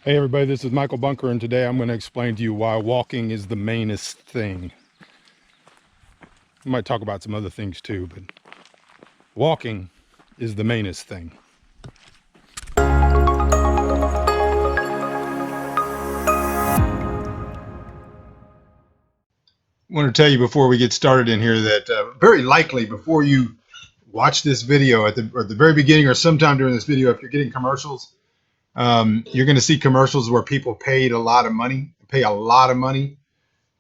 Hey everybody, this is Michael Bunker, and today I'm going to explain to you why walking is the mainest thing. We might talk about some other things too, but walking is the mainest thing. I want to tell you before we get started in here that very likely before you watch this video at the very beginning or sometime during this video, if you're getting commercials, you're going to see commercials where people pay a lot of money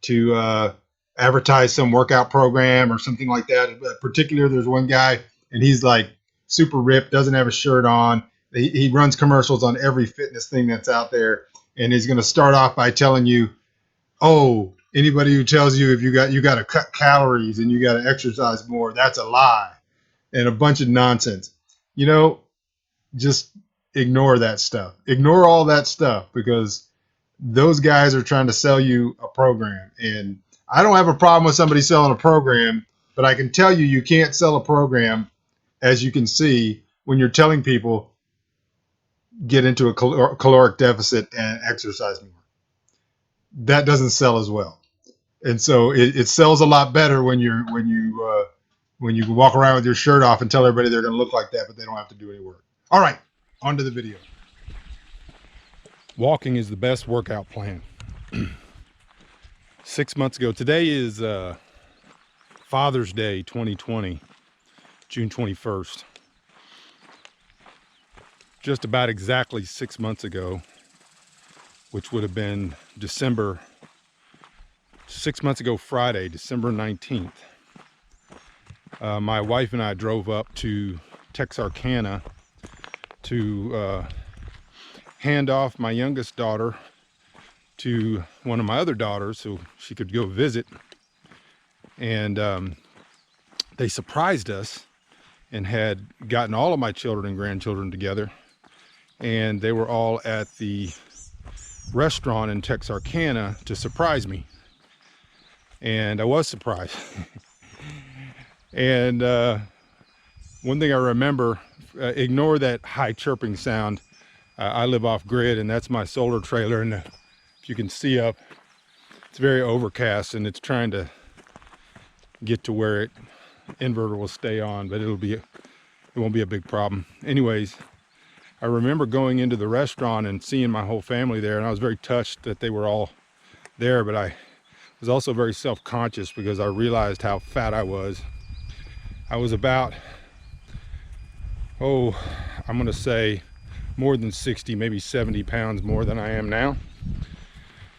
to advertise some workout program or something like that. In particular, there's one guy and he's like super ripped, doesn't have a shirt on. He runs commercials on every fitness thing that's out there, and he's going to start off by telling you, "Oh, anybody who tells you if you got to cut calories and you got to exercise more, that's a lie," and a bunch of nonsense. You know, just ignore that stuff. Ignore all that stuff because those guys are trying to sell you a program. And I don't have a problem with somebody selling a program, but I can tell you, you can't sell a program, as you can see, when you're telling people get into a caloric deficit and exercise more. That doesn't sell as well. And so it sells a lot better when you walk around with your shirt off and tell everybody they're going to look like that, but they don't have to do any work. All right, on to the video. Walking is the best workout plan. 6 months ago, today is Father's Day 2020, June 21st. Just about exactly 6 months ago, which would have been 6 months ago Friday, December 19th. My wife and I drove up to Texarkana to hand off my youngest daughter to one of my other daughters so she could go visit. And they surprised us and had gotten all of my children and grandchildren together, and they were all at the restaurant in Texarkana to surprise me. And I was surprised. And one thing I remember, ignore that high chirping sound. I live off grid, and that's my solar trailer, and if you can see up, it's very overcast and it's trying to get to where inverter will stay on, but it won't be a big problem. Anyways, I remember going into the restaurant and seeing my whole family there, and I was very touched that they were all there, but I was also very self-conscious because I realized how fat I was. I was about, I'm gonna say more than 60, maybe 70 pounds more than I am now.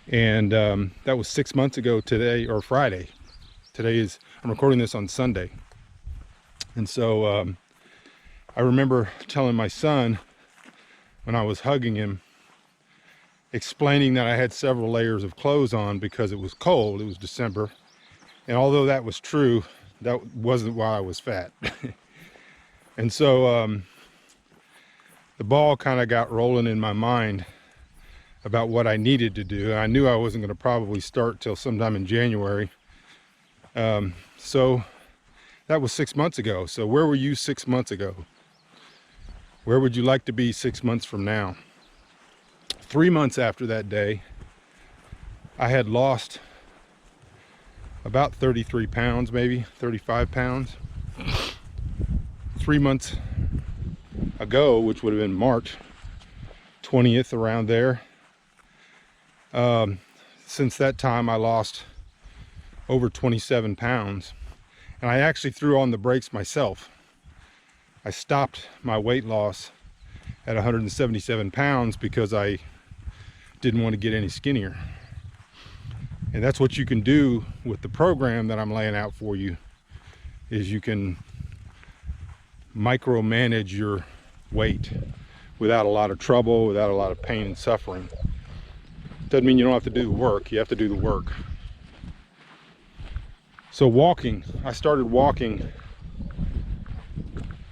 And that was 6 months ago today, or Friday. I'm recording this on Sunday. And so I remember telling my son when I was hugging him, explaining that I had several layers of clothes on because it was cold, it was December. And although that was true, that wasn't why I was fat. And so the ball kind of got rolling in my mind about what I needed to do. I knew I wasn't going to probably start till sometime in January. So that was 6 months ago. So where were you 6 months ago? Where would you like to be 6 months from now? 3 months after that day, I had lost about 33 pounds, maybe 35 pounds. 3 months ago, which would have been March 20th, around there. Since that time, I lost over 27 pounds, and I actually threw on the brakes myself. I stopped my weight loss at 177 pounds because I didn't want to get any skinnier. And that's what you can do with the program that I'm laying out for you, is you can micromanage your weight without a lot of trouble, without a lot of pain and suffering. Doesn't mean you don't have to do the work. You have to do the work. So walking, I started walking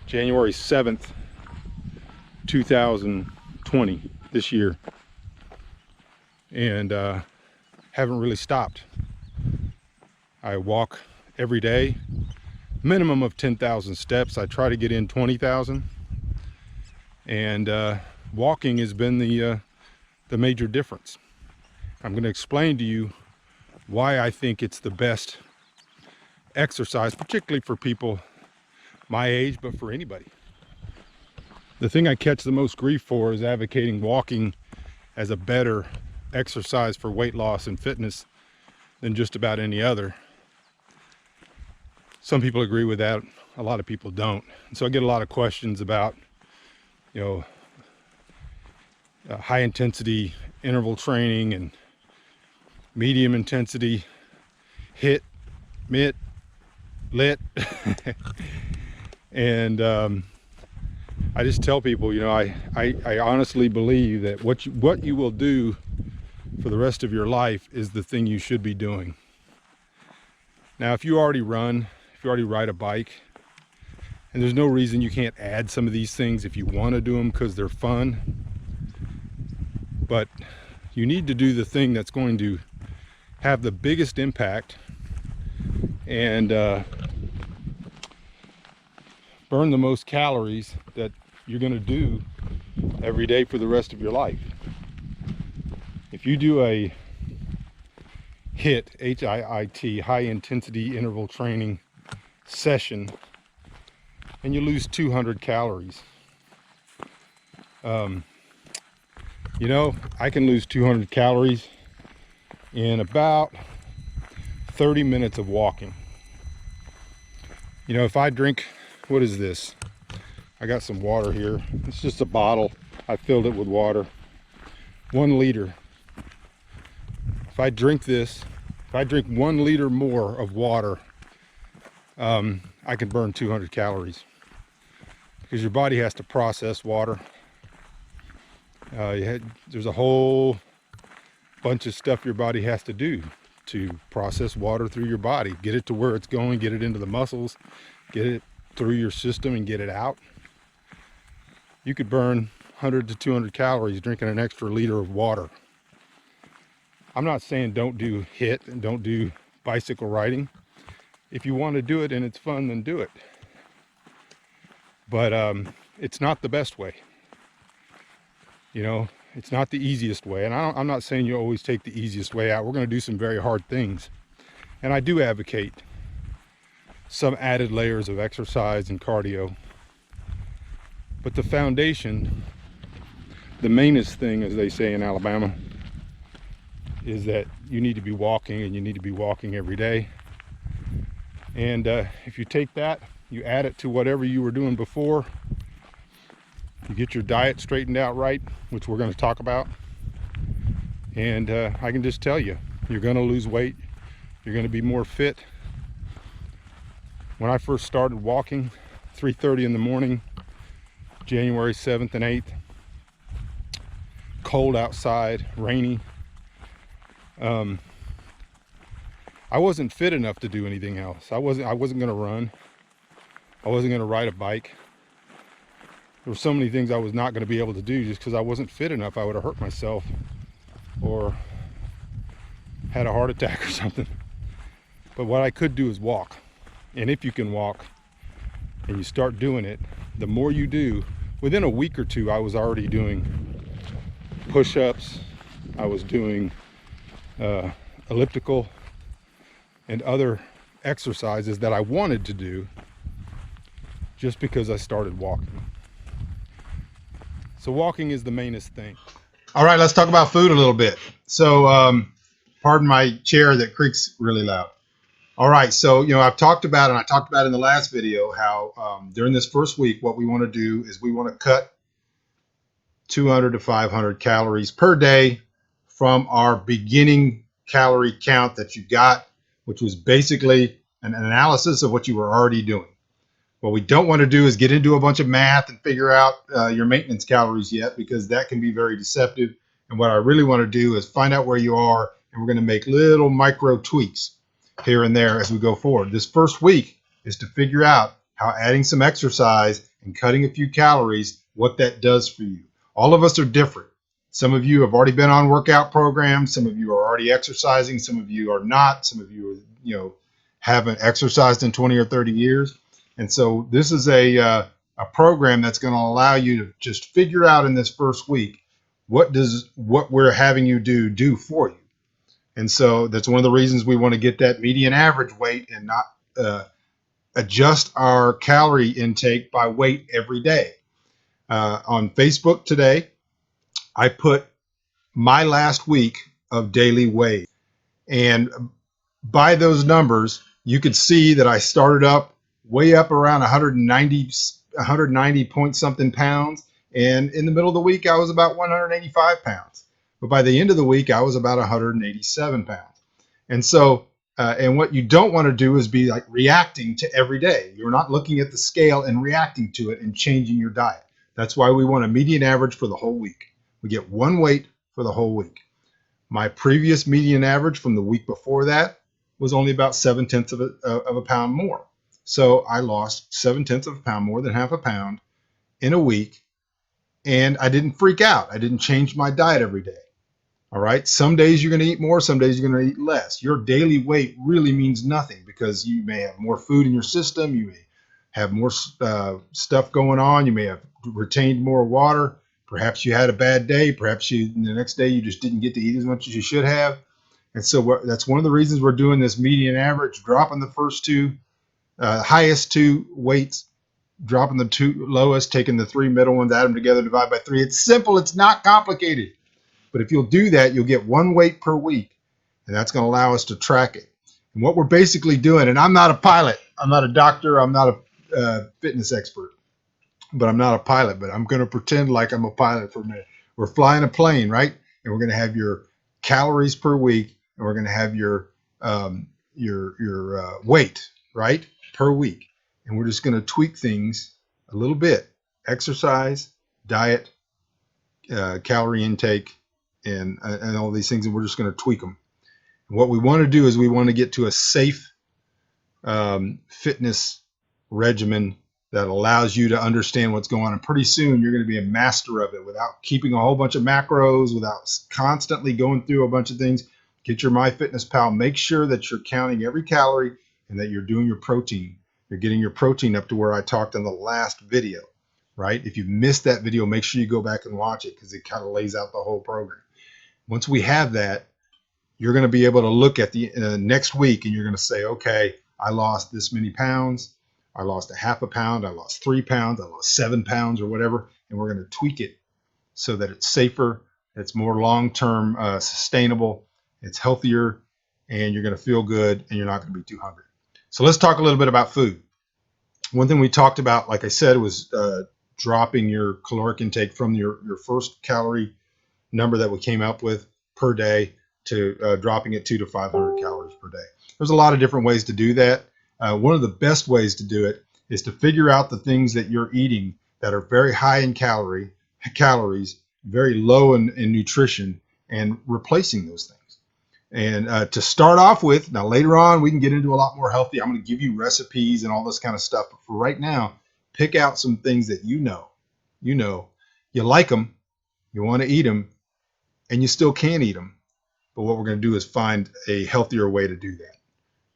January 7th, 2020, this year. And haven't really stopped. I walk every day, minimum of 10,000 steps. I try to get in 20,000. And walking has been the the major difference. I'm going to explain to you why I think it's the best exercise, particularly for people my age, but for anybody. The thing I catch the most grief for is advocating walking as a better exercise for weight loss and fitness than just about any other. Some people agree with that, a lot of people don't. And so I get a lot of questions about, high intensity interval training and medium intensity hit, mitt, lit. And I just tell people, I honestly believe that what you will do for the rest of your life is the thing you should be doing. Now, if you already run, if you already ride a bike, and there's no reason you can't add some of these things if you want to do them because they're fun, but you need to do the thing that's going to have the biggest impact and burn the most calories that you're going to do every day for the rest of your life. If you do a HIIT, H-I-I-T, high intensity interval training session, and you lose 200 calories, I can lose 200 calories in about 30 minutes of walking. If I drink, what is this? I got some water here. It's just a bottle. I filled it with water. 1 liter. If I drink 1 liter more of water, I can burn 200 calories. Because your body has to process water. There's a whole bunch of stuff your body has to do to process water through your body. Get it to where it's going, get it into the muscles, get it through your system and get it out. You could burn 100 to 200 calories drinking an extra liter of water. I'm not saying don't do HIIT and don't do bicycle riding. If you want to do it and it's fun, then do it. But it's not the best way. It's not the easiest way. And I'm not saying you always take the easiest way out. We're going to do some very hard things. And I do advocate some added layers of exercise and cardio. But the foundation, the mainest thing, as they say in Alabama, is that you need to be walking, and you need to be walking every day. And if you take that, you add it to whatever you were doing before, you get your diet straightened out right, which we're going to talk about, and I can just tell you, you're going to lose weight, you're going to be more fit. When I first started walking, 3:30 in the morning, January 7th and 8th, cold outside, rainy, I wasn't fit enough to do anything else. I wasn't going to run. I wasn't going to ride a bike. There were so many things I was not going to be able to do just because I wasn't fit enough. I would have hurt myself or had a heart attack or something. But what I could do is walk. And if you can walk and you start doing it, the more you do, within a week or two, I was already doing push-ups. I was doing elliptical and other exercises that I wanted to do just because I started walking. So walking is the mainest thing. All right, let's talk about food a little bit. So, pardon my chair that creaks really loud. All right, so I've talked about, and I talked about in the last video, how during this first week, what we want to do is we want to cut 200 to 500 calories per day from our beginning calorie count that you got, which was basically an analysis of what you were already doing. What we don't want to do is get into a bunch of math and figure out your maintenance calories yet, because that can be very deceptive. And what I really want to do is find out where you are, and we're going to make little micro tweaks here and there as we go forward. This first week is to figure out how adding some exercise and cutting a few calories, what that does for you. All of us are different. Some of you have already been on workout programs. Some of you are already exercising. Some of you are not. Some of you are, haven't exercised in 20 or 30 years. And so this is a program that's going to allow you to just figure out in this first week what we're having you do for you? And so that's one of the reasons we want to get that median average weight and not adjust our calorie intake by weight every day. On Facebook today, I put my last week of daily weight. And by those numbers, you could see that I started up way up around 190 point something pounds. And in the middle of the week, I was about 185 pounds. But by the end of the week, I was about 187 pounds. And so, and what you don't want to do is be like reacting to every day. You're not looking at the scale and reacting to it and changing your diet. That's why we want a median average for the whole week. We get one weight for the whole week. My previous median average from the week before that was only about 7/10 of a pound more. So I lost 7/10 of a pound, more than half a pound in a week. And I didn't freak out. I didn't change my diet every day. All right. Some days you're going to eat more. Some days you're going to eat less. Your daily weight really means nothing because you may have more food in your system. You may have more stuff going on. You may have retained more water. Perhaps you had a bad day. Perhaps the next day you just didn't get to eat as much as you should have. And so that's one of the reasons we're doing this median average, dropping the first two, highest two weights, dropping the two lowest, taking the three middle ones, add them together, divide by 3. It's simple. It's not complicated. But if you'll do that, you'll get one weight per week, and that's going to allow us to track it. And what we're basically doing, and I'm not a pilot, I'm not a doctor, I'm not a fitness expert, but I'm not a pilot, but I'm going to pretend like I'm a pilot for a minute. We're flying a plane, right? And we're going to have your calories per week, and we're going to have your weight, right, per week. And we're just going to tweak things a little bit: exercise, diet, calorie intake, and all these things, and we're just going to tweak them. And what we want to do is we want to get to a safe fitness regimen that allows you to understand what's going on. And pretty soon you're going to be a master of it without keeping a whole bunch of macros, without constantly going through a bunch of things. Get your MyFitnessPal. Make sure that you're counting every calorie and that you're doing your protein. You're getting your protein up to where I talked in the last video, right? If you missed that video, make sure you go back and watch it because it kind of lays out the whole program. Once we have that, you're going to be able to look at the next week and you're going to say, okay, I lost this many pounds. I lost a half a pound. I lost 3 pounds. I lost 7 pounds or whatever. And we're going to tweak it so that it's safer, it's more long-term sustainable, it's healthier, and you're going to feel good and you're not going to be too hungry. So let's talk a little bit about food. One thing we talked about, like I said, was dropping your caloric intake from your first calorie number that we came up with per day to dropping it 200 to 500 calories per day. There's a lot of different ways to do that. One of the best ways to do it is to figure out the things that you're eating that are very high in calories, very low in nutrition, and replacing those things. And to start off with, now later on we can get into a lot more healthy. I'm going to give you recipes and all this kind of stuff. But for right now, pick out some things that you like them, you want to eat them, and you still can eat them. But what we're going to do is find a healthier way to do that.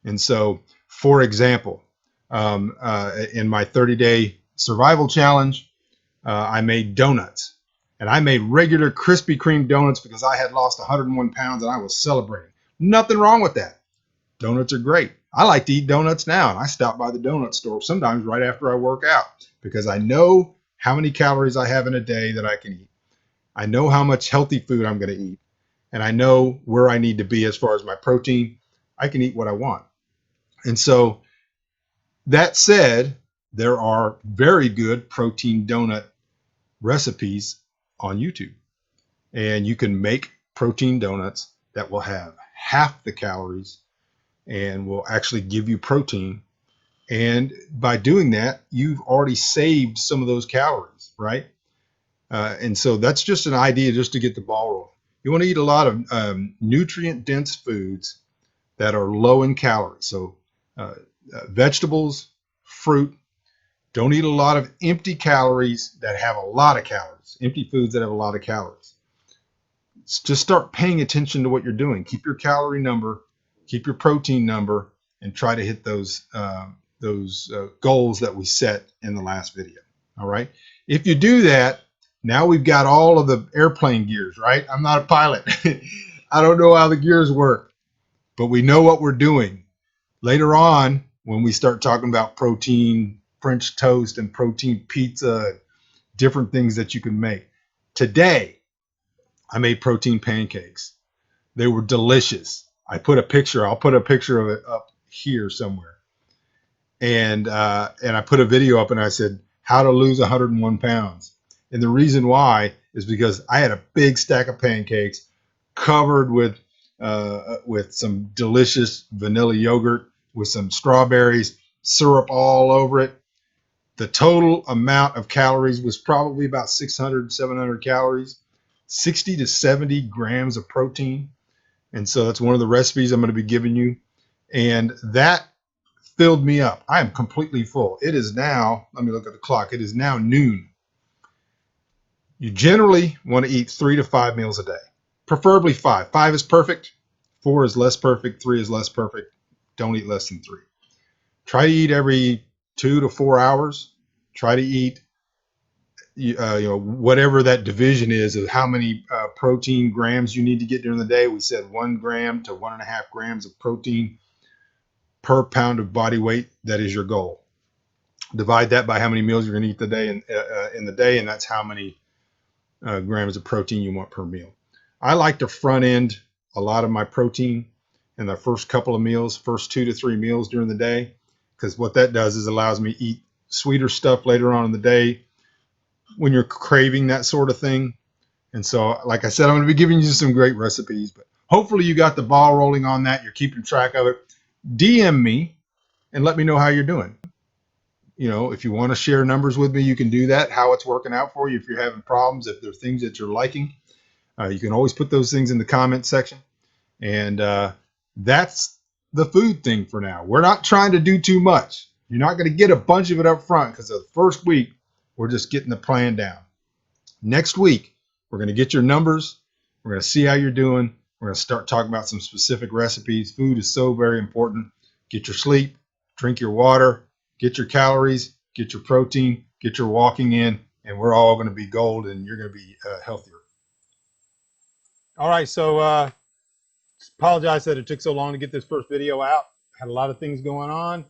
And so, for example, in my 30-day survival challenge, I made donuts. And I made regular Krispy Kreme donuts because I had lost 101 pounds and I was celebrating. Nothing wrong with that. Donuts are great. I like to eat donuts now, and I stop by the donut store sometimes right after I work out because I know how many calories I have in a day that I can eat. I know how much healthy food I'm going to eat, and I know where I need to be as far as my protein. I can eat what I want. And so that said, there are very good protein donut recipes on YouTube. And you can make protein donuts that will have half the calories and will actually give you protein. And by doing that, you've already saved some of those calories, right? And so that's just an idea just to get the ball rolling. You want to eat a lot of nutrient-dense foods that are low in calories. So vegetables, fruit. Don't eat a lot of empty calories that have a lot of calories, empty foods that have a lot of calories. Just start paying attention to what you're doing. Keep your calorie number, keep your protein number, and try to hit those goals that we set in the last video. All right. If you do that, Now we've got all of the airplane gears, right? I'm not a pilot. I don't know how the gears work, but we know what we're doing. Later on, when we start talking about protein French toast and protein pizza, different things that you can make. Today, I made protein pancakes. They were delicious. I'll put a picture of it up here somewhere. And I put a video up and I said how to lose 101 pounds. And the reason why is because I had a big stack of pancakes covered with some delicious vanilla yogurt with some strawberries, syrup all over it. The total amount of calories was probably about 600, 700 calories, 60 to 70 grams of protein. And so that's one of the recipes I'm going to be giving you. And that filled me up. I am completely full. It is now, let me look at the clock. It is now noon. You generally want to eat 3 to 5 meals a day, preferably five. Five is perfect. Four is less perfect. Three is less perfect. Don't eat less than three. Try to eat every 2 to 4 hours. Try to eat, whatever that division is of how many protein grams you need to get during the day. We said 1 gram to 1.5 grams of protein per pound of body weight. That is your goal. Divide that by how many meals you're going to eat the day in the day, and that's how many grams of protein you want per meal. I like to front end a lot of my protein in the first couple of meals, first 2 to 3 meals during the day, because what that does is allows me to eat sweeter stuff later on in the day when you're craving that sort of thing. And so, like I said, I'm going to be giving you some great recipes, but hopefully you got the ball rolling on that. You're keeping track of it. DM me and let me know how you're doing. If you want to share numbers with me, you can do that, how it's working out for you. If you're having problems, if there are things that you're liking, you can always put those things in the comment section. And that's the food thing for now. We're not trying to do too much. You're not going to get a bunch of it up front because the first week, we're just getting the plan down. Next week, we're going to get your numbers. We're going to see how you're doing. We're going to start talking about some specific recipes. Food is so very important. Get your sleep, drink your water, get your calories, get your protein, get your walking in, and we're all going to be gold and you're going to be healthier. All right, so apologize that it took so long to get this first video out. Had a lot of things going on,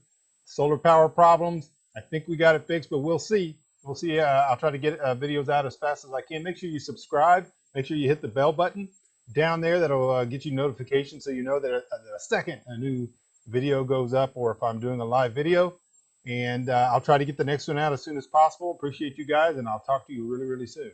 solar power problems. I think we got it fixed, but we'll see. We'll see. I'll try to get videos out as fast as I can. Make sure you subscribe. Make sure you hit the bell button down there. That'll get you notifications so you know that a second a new video goes up or if I'm doing a live video. And I'll try to get the next one out as soon as possible. Appreciate you guys, and I'll talk to you really, really soon.